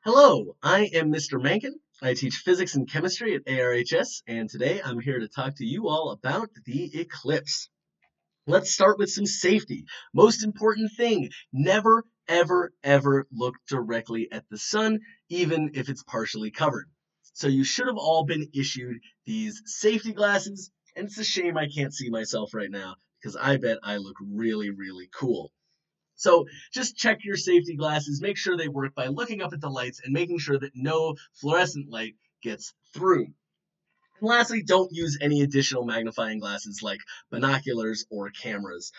Hello, I am Mr. Mahnken. I teach physics and chemistry at ARHS, and today I'm here to talk to you all about the eclipse. Let's start with some safety. Most important thing, never, ever, ever look directly at the sun, even if it's partially covered. So you should have all been issued these safety glasses, and it's a shame I can't see myself right now, because I bet I look really, really cool. So just check your safety glasses, make sure they work by looking up at the lights and making sure that no fluorescent light gets through. And lastly, don't use any additional magnifying glasses like binoculars or cameras.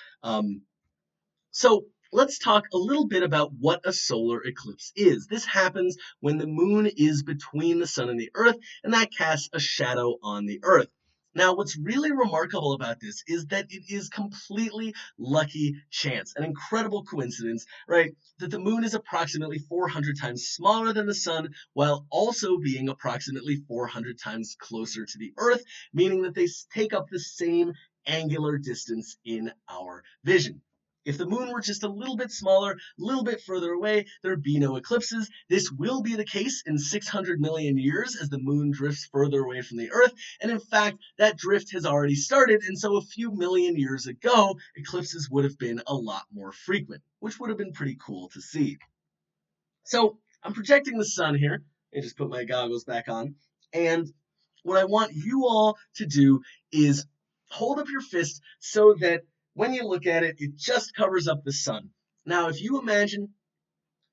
So let's talk a little bit about what a solar eclipse is. This happens when the moon is between the sun and the earth, and that casts a shadow on the earth. Now, what's really remarkable about this is that it is completely lucky chance, an incredible coincidence, right? That the moon is approximately 400 times smaller than the sun, while also being approximately 400 times closer to the earth, meaning that they take up the same angular distance in our vision. If the moon were just a little bit smaller, a little bit further away, there'd be no eclipses. This will be the case in 600 million years as the moon drifts further away from the Earth. And in fact, that drift has already started. And so a few million years ago, eclipses would have been a lot more frequent, which would have been pretty cool to see. So I'm projecting the sun here. I just put my goggles back on. And what I want you all to do is hold up your fist so that when you look at it, it just covers up the sun. Now, if you imagine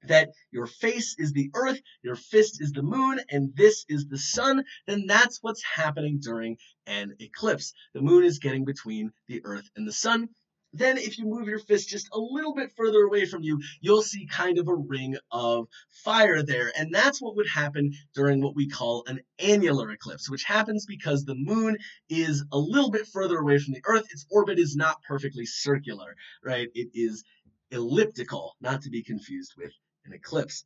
that your face is the earth, your fist is the moon, and this is the sun, then that's what's happening during an eclipse. The moon is getting between the earth and the sun. Then if you move your fist just a little bit further away from you, you'll see kind of a ring of fire there. And that's what would happen during what we call an annular eclipse, which happens because the moon is a little bit further away from the earth. Its orbit is not perfectly circular, right? It is elliptical, not to be confused with an eclipse.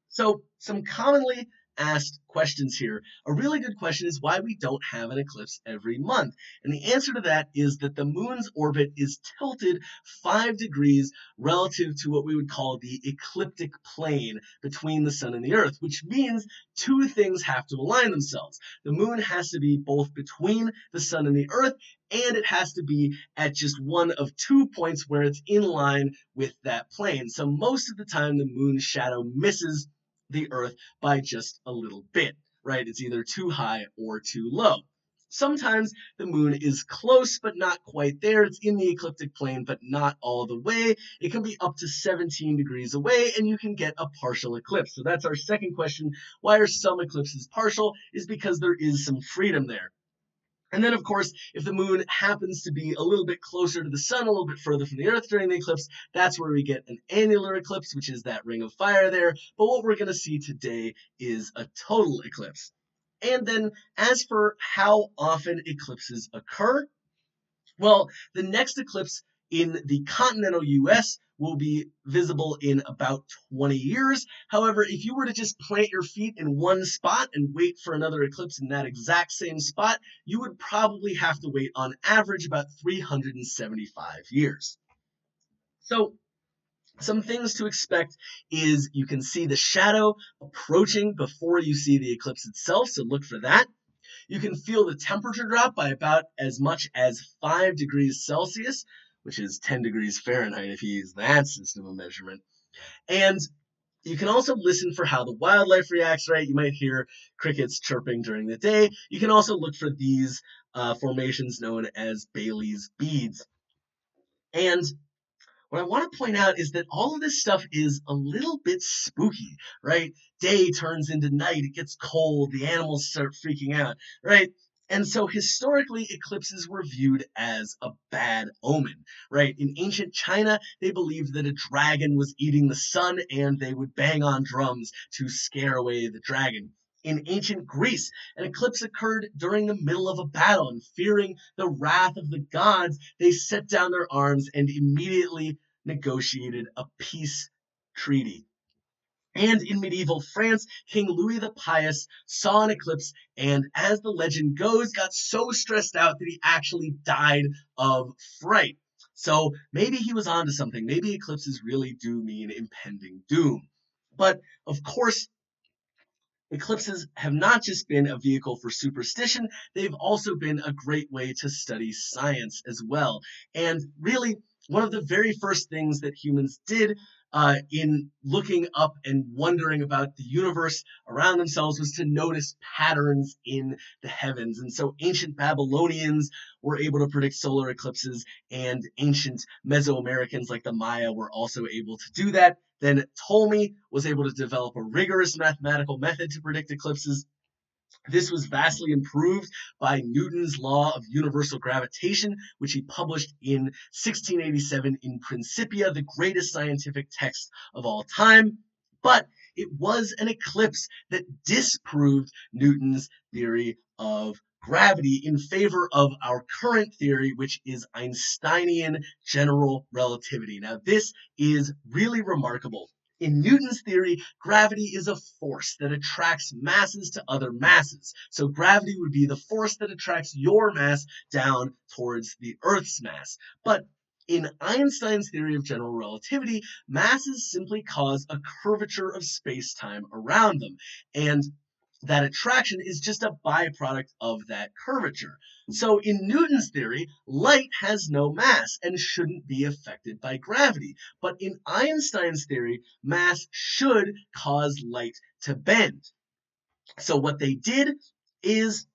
So, some commonly asked questions here. A really good question is why we don't have an eclipse every month. And the answer to that is that the moon's orbit is tilted 5 degrees relative to what we would call the ecliptic plane between the sun and the earth, which means two things have to align themselves. The moon has to be both between the sun and the earth, and it has to be at just one of 2 points where it's in line with that plane. So most of the time the moon's shadow misses the Earth by just a little bit, right? It's either too high or too low. Sometimes the moon is close, but not quite there. It's in the ecliptic plane, but not all the way. It can be up to 17 degrees away, and you can get a partial eclipse. So that's our second question. Why are some eclipses partial? Is because there is some freedom there. And then, of course, if the moon happens to be a little bit closer to the sun, a little bit further from the earth during the eclipse, that's where we get an annular eclipse, which is that ring of fire there. But what we're going to see today is a total eclipse. And then, as for how often eclipses occur, well, the next eclipse in the continental US will be visible in about 20 years. However, if you were to just plant your feet in one spot and wait for another eclipse in that exact same spot, you would probably have to wait on average about 375 years. So, some things to expect is you can see the shadow approaching before you see the eclipse itself, so look for that. You can feel the temperature drop by about as much as 5 degrees Celsius, which is 10 degrees Fahrenheit if you use that system of measurement. And you can also listen for how the wildlife reacts, right? You might hear crickets chirping during the day. You can also look for these formations known as Bailey's beads. And what I want to point out is that all of this stuff is a little bit spooky, right? Day turns into night, it gets cold, the animals start freaking out, right? And so historically, eclipses were viewed as a bad omen, right? In ancient China, they believed that a dragon was eating the sun and they would bang on drums to scare away the dragon. In ancient Greece, an eclipse occurred during the middle of a battle, and fearing the wrath of the gods, they set down their arms and immediately negotiated a peace treaty. And in medieval France, King Louis the Pious saw an eclipse and, as the legend goes, got so stressed out that he actually died of fright. So maybe he was onto something. Maybe eclipses really do mean impending doom. But of course, Eclipses have not just been a vehicle for superstition, they've also been a great way to study science as well. And really, one of the very first things that humans did in looking up and wondering about the universe around themselves was to notice patterns in the heavens. And so ancient Babylonians were able to predict solar eclipses, and ancient Mesoamericans like the Maya were also able to do that. Then Ptolemy was able to develop a rigorous mathematical method to predict eclipses. This was vastly improved by Newton's law of universal gravitation, which he published in 1687 in Principia, the greatest scientific text of all time. But it was an eclipse that disproved Newton's theory of gravity in favor of our current theory, which is Einsteinian general relativity. Now, this is really remarkable. In Newton's theory, gravity is a force that attracts masses to other masses. So gravity would be the force that attracts your mass down towards the Earth's mass. But in Einstein's theory of general relativity, masses simply cause a curvature of space-time around them. And that attraction is just a byproduct of that curvature. So in Newton's theory, light has no mass and shouldn't be affected by gravity. But in Einstein's theory, mass should cause light to bend. So what they did is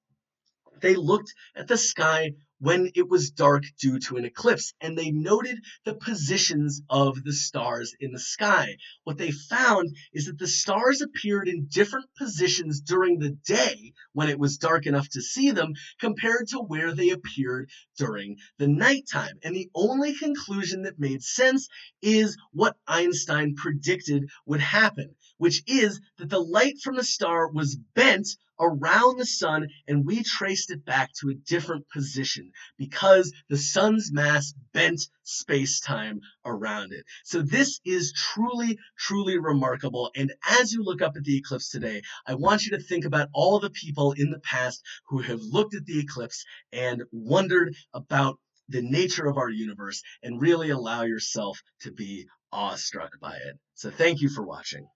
they looked at the sky when it was dark due to an eclipse, and they noted the positions of the stars in the sky. What they found is that the stars appeared in different positions during the day when it was dark enough to see them compared to where they appeared during the nighttime. And the only conclusion that made sense is what Einstein predicted would happen, which is that the light from the star was bent around the sun, and we traced it back to a different position because the sun's mass bent space-time around it. So this is truly, truly remarkable. And as you look up at the eclipse today, I want you to think about all the people in the past who have looked at the eclipse and wondered about the nature of our universe, and really allow yourself to be awestruck by it. So thank you for watching.